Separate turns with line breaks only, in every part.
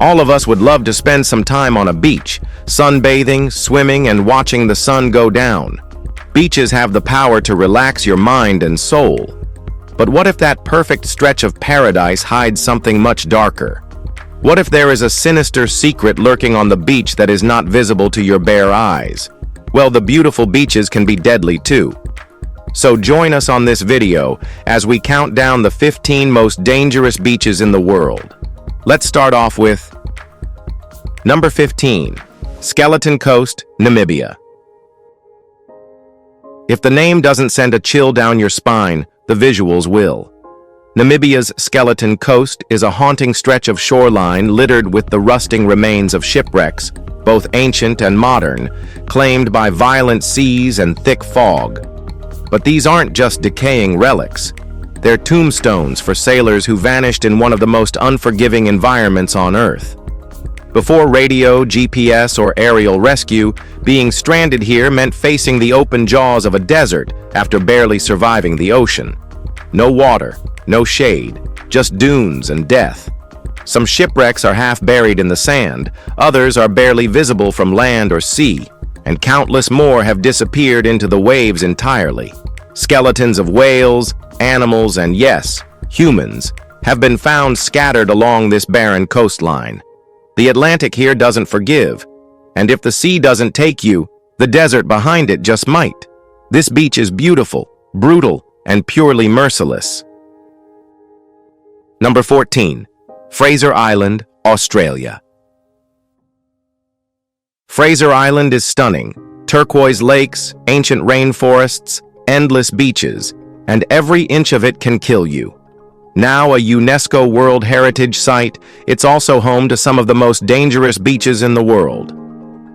All of us would love to spend some time on a beach, sunbathing, swimming, and watching the sun go down. Beaches have the power to relax your mind and soul. But what if that perfect stretch of paradise hides something much darker? What if there is a sinister secret lurking on the beach that is not visible to your bare eyes? Well, the beautiful beaches can be deadly too. So join us on this video as we count down the 15 most dangerous beaches in the world. Let's start off with number 15, Skeleton Coast, Namibia. If the name doesn't send a chill down your spine, the visuals will. Namibia's Skeleton Coast is a haunting stretch of shoreline littered with the rusting remains of shipwrecks, both ancient and modern, claimed by violent seas and thick fog. But these aren't just decaying relics. They're tombstones for sailors who vanished in one of the most unforgiving environments on Earth. Before radio, GPS, or aerial rescue, being stranded here meant facing the open jaws of a desert after barely surviving the ocean. No water, no shade, just dunes and death. Some shipwrecks are half buried in the sand, others are barely visible from land or sea, and countless more have disappeared into the waves entirely. Skeletons of whales, animals, and yes, humans, have been found scattered along this barren coastline. The Atlantic here doesn't forgive, and if the sea doesn't take you, the desert behind it just might. This beach is beautiful, brutal, and purely merciless. Number 14, Fraser Island, Australia. Fraser Island is stunning. Turquoise lakes, ancient rainforests, endless beaches, and every inch of it can kill you. Now a UNESCO World Heritage Site, it's also home to some of the most dangerous beaches in the world.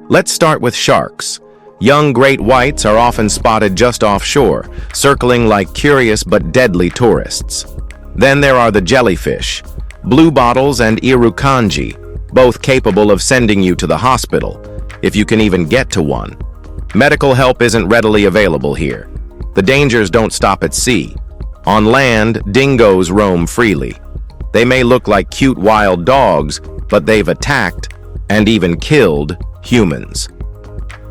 Let's start with sharks. Young great whites are often spotted just offshore, circling like curious but deadly tourists. Then there are the jellyfish, bluebottles and irukandji, both capable of sending you to the hospital, if you can even get to one. Medical help isn't readily available here. The dangers don't stop at sea. On land, dingoes roam freely. They may look like cute wild dogs, but they've attacked and even killed humans.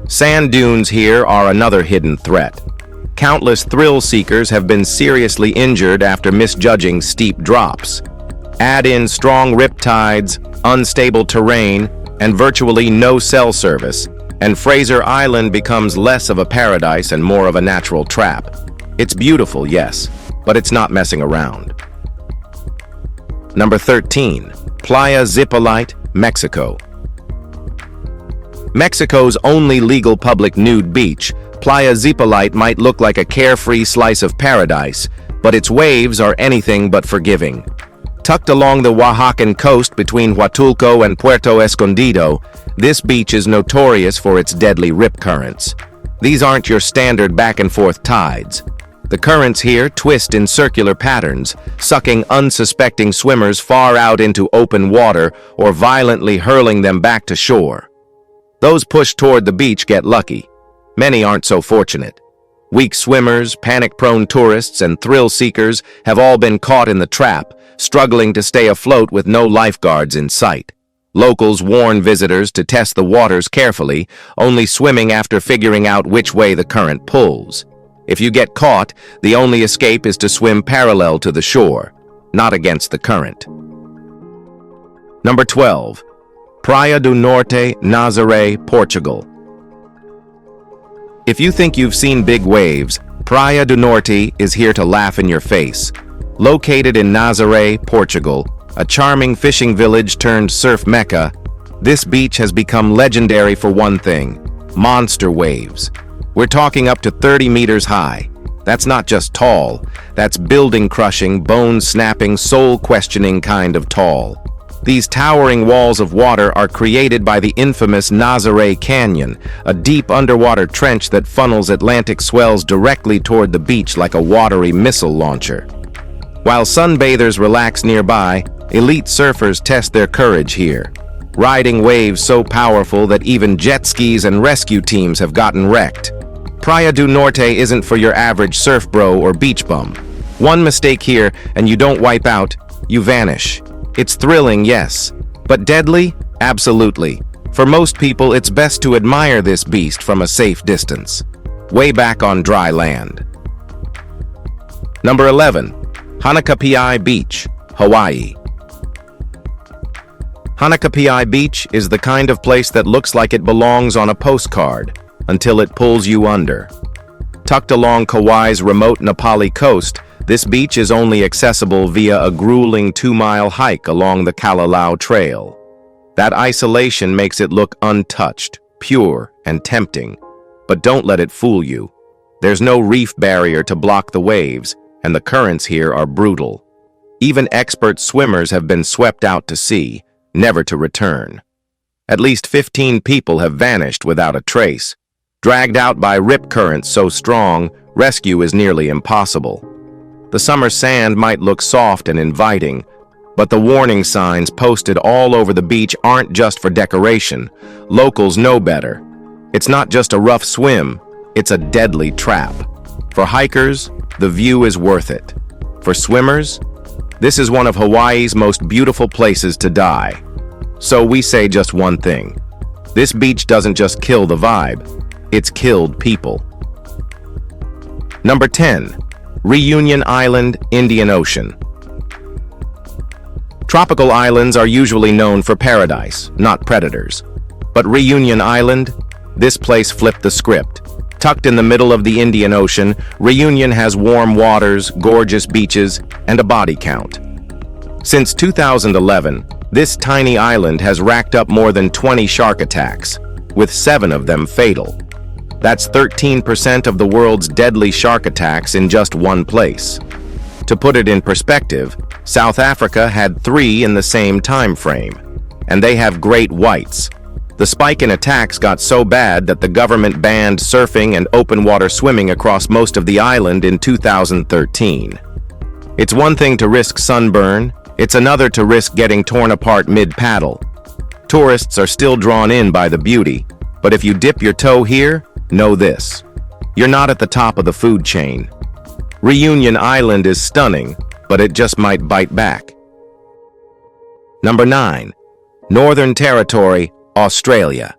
Sand dunes here are another hidden threat. Countless thrill seekers have been seriously injured after misjudging steep drops. Add in strong riptides, unstable terrain, and virtually no cell service, and Fraser Island becomes less of a paradise and more of a natural trap. It's beautiful, yes, but it's not messing around. Number 13, Playa Zipolite, Mexico. Mexico's only legal public nude beach, Playa Zipolite might look like a carefree slice of paradise, but its waves are anything but forgiving. Tucked along the Oaxacan coast between Huatulco and Puerto Escondido, this beach is notorious for its deadly rip currents. These aren't your standard back-and-forth tides. The currents here twist in circular patterns, sucking unsuspecting swimmers far out into open water or violently hurling them back to shore. Those pushed toward the beach get lucky. Many aren't so fortunate. Weak swimmers, panic-prone tourists, and thrill seekers have all been caught in the trap, struggling to stay afloat with no lifeguards in sight. Locals warn visitors to test the waters carefully, only swimming after figuring out which way the current pulls. If you get caught, the only escape is to swim parallel to the shore, not against the current. Number 12, Praia do Norte, Nazaré, Portugal. If you think you've seen big waves, Praia do Norte is here to laugh in your face. Located in Nazaré, Portugal, a charming fishing village turned surf mecca, this beach has become legendary for one thing: monster waves. We're talking up to 30 meters high. That's not just tall, that's building-crushing, bone-snapping, soul-questioning kind of tall. These towering walls of water are created by the infamous Nazaré Canyon, a deep underwater trench that funnels Atlantic swells directly toward the beach like a watery missile launcher. While sunbathers relax nearby, elite surfers test their courage here, riding waves so powerful that even jet skis and rescue teams have gotten wrecked. Praia do Norte isn't for your average surf bro or beach bum. One mistake here and you don't wipe out, you vanish. It's thrilling, yes, But deadly? Absolutely. For most people, it's best to admire this beast from a safe distance, way back on dry land. Number 11. Hanakapiai Beach, Hawaii. Hanakapiai Beach is the kind of place that looks like it belongs on a postcard until it pulls you under. Tucked along Kauai's remote Nepali coast, this beach is only accessible via a grueling 2-mile hike along the Kalalau Trail. That isolation makes it look untouched, pure, and tempting. But don't let it fool you. There's no reef barrier to block the waves, and the currents here are brutal. Even expert swimmers have been swept out to sea, never to return. At least 15 people have vanished without a trace. Dragged out by rip currents so strong, rescue is nearly impossible. The summer sand might look soft and inviting, but the warning signs posted all over the beach aren't just for decoration. Locals know better. It's not just a rough swim, it's a deadly trap. For hikers, the view is worth it. For swimmers, this is one of Hawaii's most beautiful places to die. So we say just one thing. This beach doesn't just kill the vibe, it's killed people. Number 10. Reunion Island, Indian Ocean. Tropical islands are usually known for paradise, not predators. But Reunion Island, this place flipped the script. Tucked in the middle of the Indian Ocean, Reunion has warm waters, gorgeous beaches, and a body count. Since 2011, this tiny island has racked up more than 20 shark attacks, with 7 of them fatal. That's 13% of the world's deadly shark attacks in just one place. To put it in perspective, South Africa had 3 in the same time frame, and they have great whites. The spike in attacks got so bad that the government banned surfing and open water swimming across most of the island in 2013. It's one thing to risk sunburn, it's another to risk getting torn apart mid-paddle. Tourists are still drawn in by the beauty, but if you dip your toe here, know this: you're not at the top of the food chain. Reunion Island is stunning, but it just might bite back. Number 9. Northern Territory, Australia.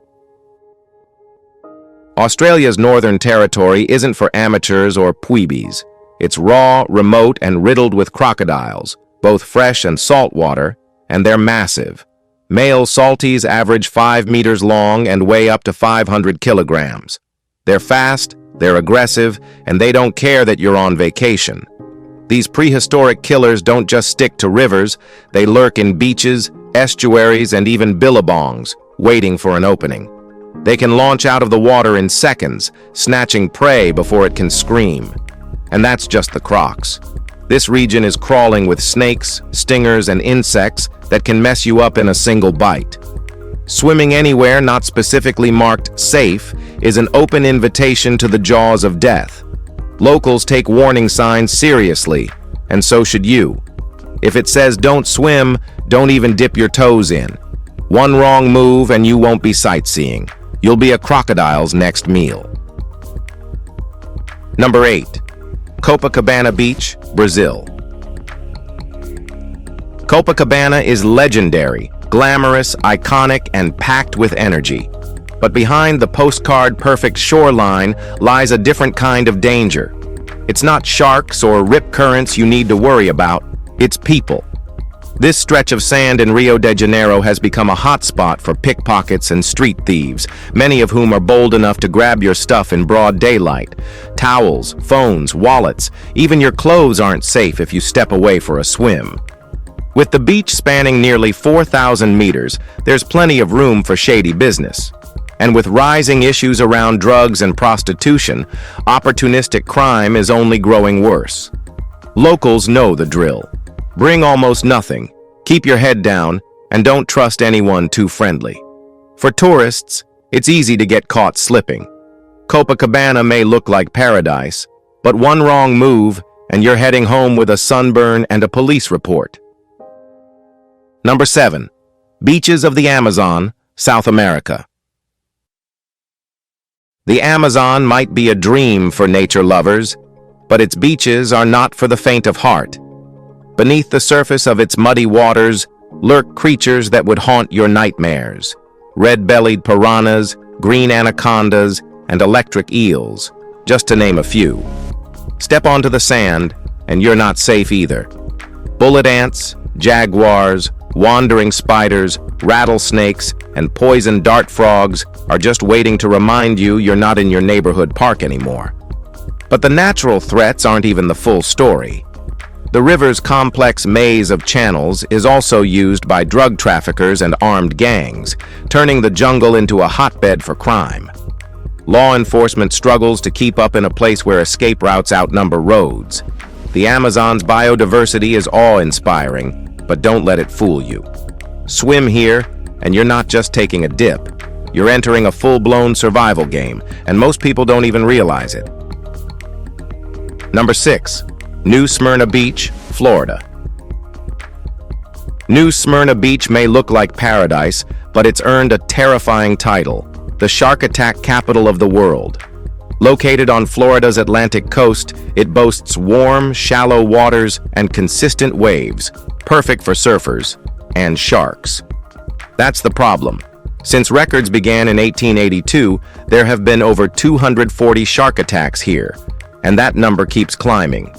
Australia's Northern Territory isn't for amateurs or pweebies. It's raw, remote, and riddled with crocodiles, both fresh and saltwater, and they're massive. Male salties average 5 meters long and weigh up to 500 kilograms. They're fast, they're aggressive, and they don't care that you're on vacation. These prehistoric killers don't just stick to rivers, they lurk in beaches, estuaries, and even billabongs, waiting for an opening. They can launch out of the water in seconds, snatching prey before it can scream. And that's just the crocs. This region is crawling with snakes, stingers, and insects that can mess you up in a single bite. Swimming anywhere not specifically marked safe is an open invitation to the jaws of death. Locals take warning signs seriously, and so should you. If it says don't swim, don't even dip your toes in. One wrong move and you won't be sightseeing. You'll be a crocodile's next meal. Number 8. Copacabana Beach, Brazil. Copacabana is legendary, glamorous, iconic, and packed with energy. But behind the postcard-perfect shoreline lies a different kind of danger. It's not sharks or rip currents you need to worry about, it's people. This stretch of sand in Rio de Janeiro has become a hotspot for pickpockets and street thieves, many of whom are bold enough to grab your stuff in broad daylight. Towels, phones, wallets, even your clothes aren't safe if you step away for a swim. With the beach spanning nearly 4,000 meters, there's plenty of room for shady business. And with rising issues around drugs and prostitution, opportunistic crime is only growing worse. Locals know the drill. Bring almost nothing, keep your head down, and don't trust anyone too friendly. For tourists, it's easy to get caught slipping. Copacabana may look like paradise, but one wrong move and you're heading home with a sunburn and a police report. Number 7. Beaches of the Amazon, South America. The Amazon might be a dream for nature lovers, but its beaches are not for the faint of heart. Beneath the surface of its muddy waters, lurk creatures that would haunt your nightmares. Red-bellied piranhas, green anacondas, and electric eels, just to name a few. Step onto the sand, and you're not safe either. Bullet ants, jaguars, wandering spiders, rattlesnakes, and poison dart frogs are just waiting to remind you you're not in your neighborhood park anymore. But the natural threats aren't even the full story. The river's complex maze of channels is also used by drug traffickers and armed gangs, turning the jungle into a hotbed for crime. Law enforcement struggles to keep up in a place where escape routes outnumber roads. The Amazon's biodiversity is awe-inspiring, but don't let it fool you. Swim here, and you're not just taking a dip. You're entering a full-blown survival game, and most people don't even realize it. Number 6. New Smyrna Beach, Florida. New Smyrna Beach may look like paradise, but it's earned a terrifying title, the shark attack capital of the world. Located on Florida's Atlantic coast, it boasts warm, shallow waters and consistent waves, perfect for surfers and sharks. That's the problem. Since records began in 1882, there have been over 240 shark attacks here, and that number keeps climbing.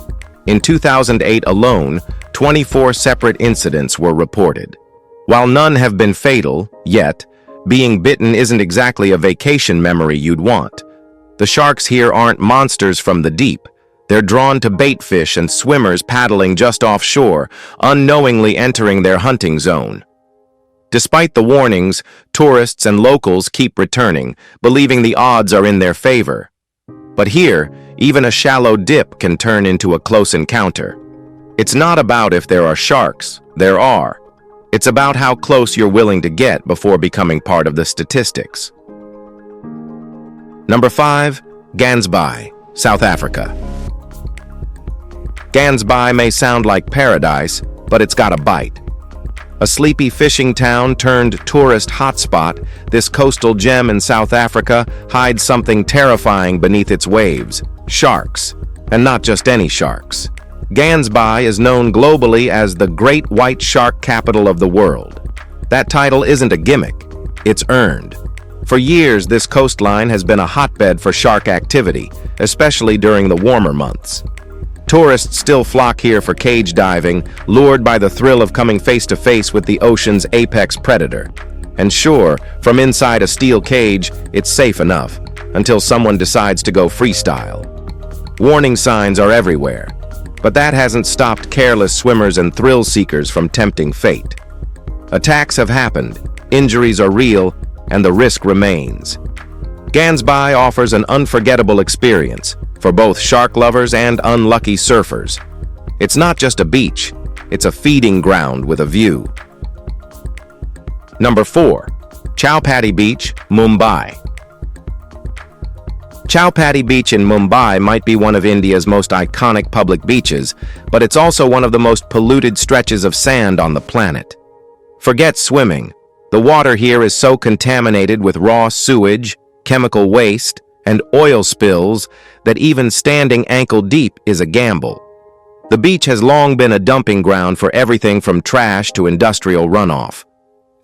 In 2008 alone, 24 separate incidents were reported. While none have been fatal, yet, being bitten isn't exactly a vacation memory you'd want. The sharks here aren't monsters from the deep. They're drawn to bait fish and swimmers paddling just offshore, unknowingly entering their hunting zone. Despite the warnings, tourists and locals keep returning, believing the odds are in their favor. But here, even a shallow dip can turn into a close encounter. It's not about if there are sharks, there are. It's about how close you're willing to get before becoming part of the statistics. Number 5. Gansby, South Africa. Gansby may sound like paradise, but it's got a bite. A sleepy fishing town turned tourist hotspot, this coastal gem in South Africa hides something terrifying beneath its waves: sharks. And not just any sharks. Gansby is known globally as the Great White Shark Capital of the world. That title isn't a gimmick, it's earned. For years, this coastline has been a hotbed for shark activity, especially during the warmer months. Tourists still flock here for cage diving, lured by the thrill of coming face-to-face with the ocean's apex predator. And sure, from inside a steel cage, it's safe enough, until someone decides to go freestyle. Warning signs are everywhere, but that hasn't stopped careless swimmers and thrill-seekers from tempting fate. Attacks have happened, injuries are real, and the risk remains. Gansby offers an unforgettable experience for both shark lovers and unlucky surfers. It's not just a beach, it's a feeding ground with a view. Number 4. Chowpatty Beach, Mumbai. Chowpatty Beach in Mumbai might be one of India's most iconic public beaches, but it's also one of the most polluted stretches of sand on the planet. Forget swimming. The water here is so contaminated with raw sewage, chemical waste, and oil spills that even standing ankle-deep is a gamble. The beach has long been a dumping ground for everything from trash to industrial runoff.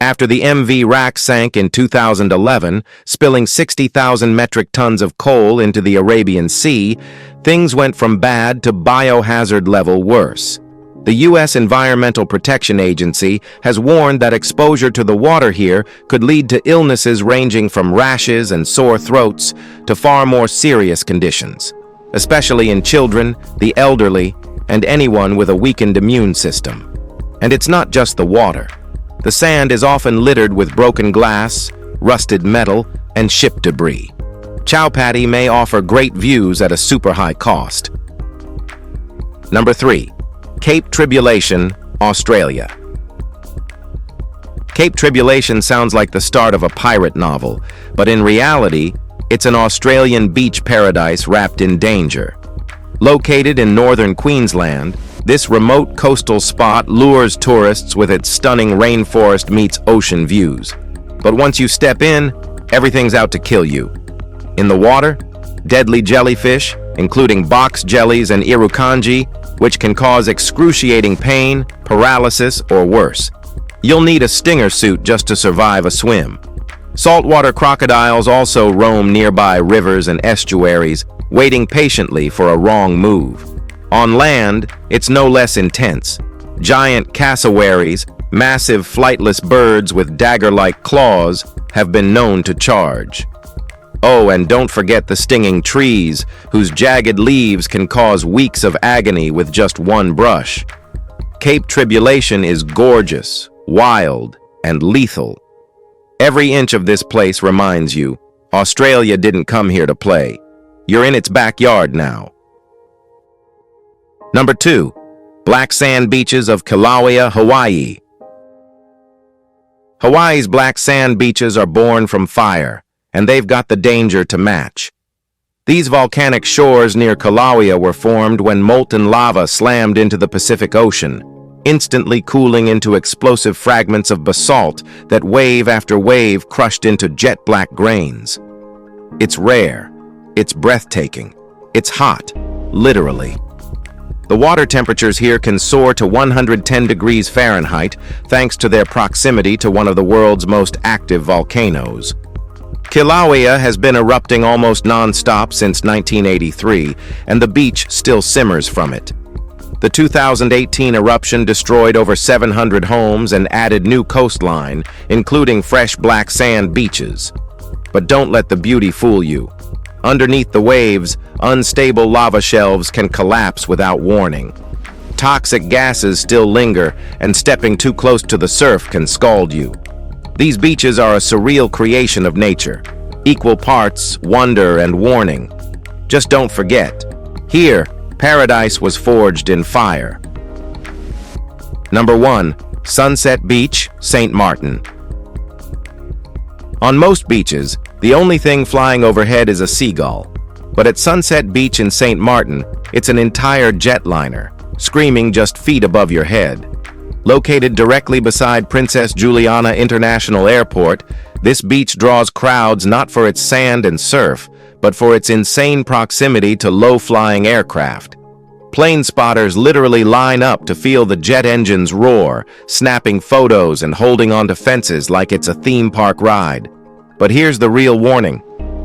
After the MV Rak sank in 2011, spilling 60,000 metric tons of coal into the Arabian Sea, things went from bad to biohazard level worse. The U.S. Environmental Protection Agency has warned that exposure to the water here could lead to illnesses ranging from rashes and sore throats to far more serious conditions, especially in children, the elderly, and anyone with a weakened immune system. And it's not just the water. The sand is often littered with broken glass, rusted metal, and ship debris. Chowpatty may offer great views at a super high cost. Number 3. Cape Tribulation, Australia. Cape Tribulation sounds like the start of a pirate novel, but in reality, it's an Australian beach paradise wrapped in danger. Located in northern Queensland, this remote coastal spot lures tourists with its stunning rainforest meets ocean views. But once you step in, everything's out to kill you. In the water, deadly jellyfish, including box jellies and irukandji, which can cause excruciating pain, paralysis, or worse. You'll need a stinger suit just to survive a swim. Saltwater crocodiles also roam nearby rivers and estuaries, waiting patiently for a wrong move. On land, it's no less intense. Giant cassowaries, massive flightless birds with dagger-like claws, have been known to charge. Oh, and don't forget the stinging trees, whose jagged leaves can cause weeks of agony with just one brush. Cape Tribulation is gorgeous, wild, and lethal. Every inch of this place reminds you, Australia didn't come here to play. You're in its backyard now. Number 2. Black sand beaches of Kilauea, Hawaii. Hawaii's black sand beaches are born from fire, and they've got the danger to match. These volcanic shores near Kilauea were formed when molten lava slammed into the Pacific Ocean, instantly cooling into explosive fragments of basalt that wave after wave crushed into jet-black grains. It's rare, it's breathtaking, it's hot, literally. The water temperatures here can soar to 110 degrees Fahrenheit thanks to their proximity to one of the world's most active volcanoes. Kilauea has been erupting almost non-stop since 1983, and the beach still simmers from it. The 2018 eruption destroyed over 700 homes and added new coastline, including fresh black sand beaches. But don't let the beauty fool you. Underneath the waves, unstable lava shelves can collapse without warning. Toxic gases still linger, and stepping too close to the surf can scald you. These beaches are a surreal creation of nature, equal parts wonder and warning. Just don't forget, here, paradise was forged in fire. Number 1. Sunset Beach, St. Martin. On most beaches, the only thing flying overhead is a seagull. But at Sunset Beach in St. Martin, it's an entire jetliner, screaming just feet above your head. Located directly beside Princess Juliana International Airport, this beach draws crowds not for its sand and surf, but for its insane proximity to low-flying aircraft. Plane spotters literally line up to feel the jet engines roar, snapping photos and holding onto fences like it's a theme park ride. But here's the real warning.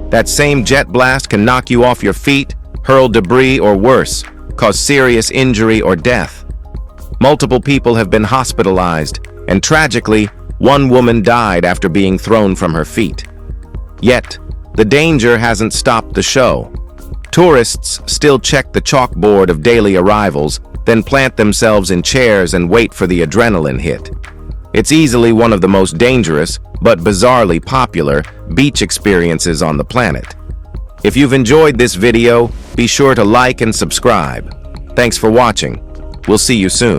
That same jet blast can knock you off your feet, hurl debris, or worse, cause serious injury or death. Multiple people have been hospitalized, and tragically, one woman died after being thrown from her feet. Yet, the danger hasn't stopped the show. Tourists still check the chalkboard of daily arrivals, then plant themselves in chairs and wait for the adrenaline hit. It's easily one of the most dangerous, but bizarrely popular, beach experiences on the planet. If you've enjoyed this video, be sure to like and subscribe. Thanks for watching. We'll see you soon.